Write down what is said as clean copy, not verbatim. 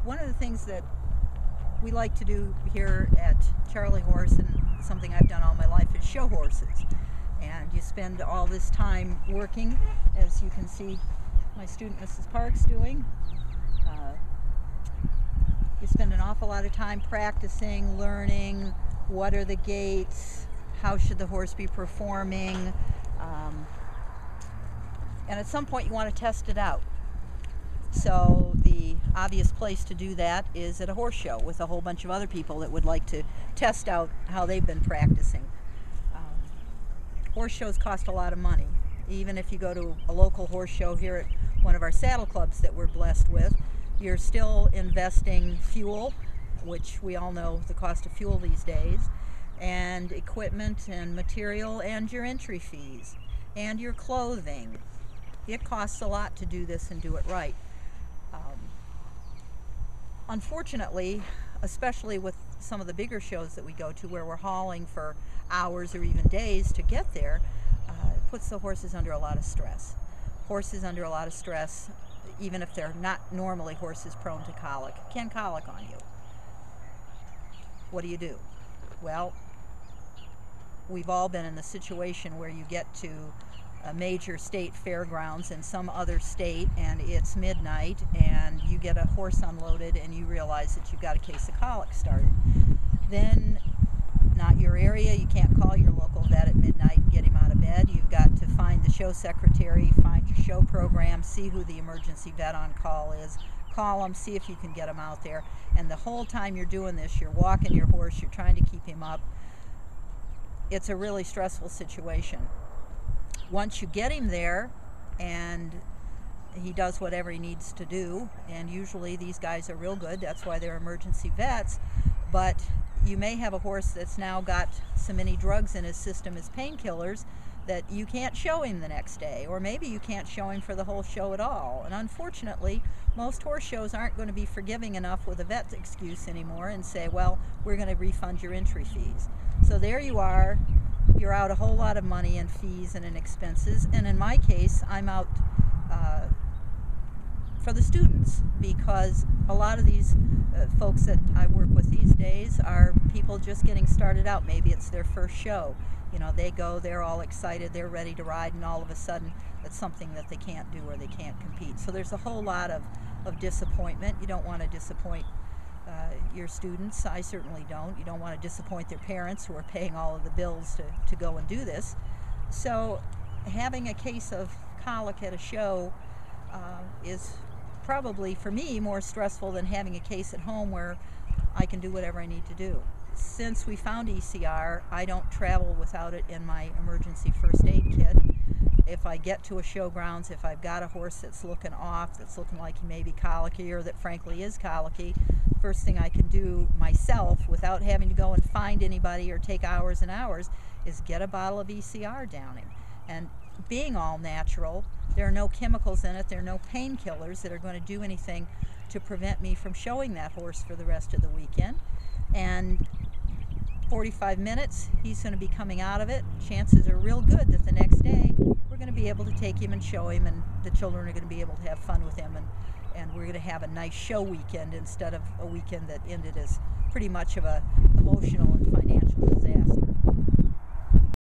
one of the things that we like to do here at Charlie Horse, and something I've done all my life, is show horses. And you spend all this time working, as you can see my student Mrs. Parks doing. You spend an awful lot of time practicing, learning what are the gaits, how should the horse be performing, and at some point you want to test it out. So the obvious place to do that is at a horse show with a whole bunch of other people that would like to test out how they've been practicing. Horse shows cost a lot of money. Even if you go to a local horse show here at one of our saddle clubs that we're blessed with, you're still investing fuel, which we all know the cost of fuel these days, and equipment and material, and your entry fees, and your clothing. It costs a lot to do this and do it right. Unfortunately, especially with some of the bigger shows that we go to where we're hauling for hours or even days to get there, it puts the horses under a lot of stress. Horses under a lot of stress, even if they're not normally horses prone to colic, can colic on you. What do? Well, we've all been in the situation where you get to a major state fairgrounds in some other state and it's midnight and you get a horse unloaded and you realize that you've got a case of colic started. Then, not your area, you can't call your local vet at midnight and get him out of bed. You've got to find the show secretary, find your show program, see who the emergency vet on call is, call them, see if you can get him out there. And the whole time you're doing this, you're walking your horse, you're trying to keep him up. It's a really stressful situation. Once you get him there and he does whatever he needs to do, and usually these guys are real good, that's why they're emergency vets, but you may have a horse that's now got so many drugs in his system as painkillers that you can't show him the next day, or maybe you can't show him for the whole show at all. And unfortunately, most horse shows aren't going to be forgiving enough with a vet's excuse anymore and say, well, we're going to refund your entry fees. So there you are, you're out a whole lot of money in fees and in expenses, and in my case, I'm out for the students, because a lot of these folks that I work with these days are people just getting started out. Maybe it's their first show. You know, they go, they're all excited, they're ready to ride, and all of a sudden it's something that they can't do or they can't compete. So there's a whole lot of disappointment. You don't want to disappoint your students. I certainly don't. You don't want to disappoint their parents who are paying all of the bills to go and do this. So having a case of colic at a show is probably, for me, more stressful than having a case at home where I can do whatever I need to do. Since we found ECR, I don't travel without it in my emergency first aid kit. If I get to a showgrounds, if I've got a horse that's looking off, that's looking like he may be colicky, or that frankly is colicky, first thing I can do myself without having to go and find anybody or take hours and hours is get a bottle of ECR down him. And being all natural, there are no chemicals in it, there are no painkillers that are going to do anything to prevent me from showing that horse for the rest of the weekend. And 45 minutes, he's going to be coming out of it. Chances are real good that the next day we're going to be able to take him and show him, and the children are going to be able to have fun with him, and we're going to have a nice show weekend instead of a weekend that ended as pretty much of a emotional and financial disaster.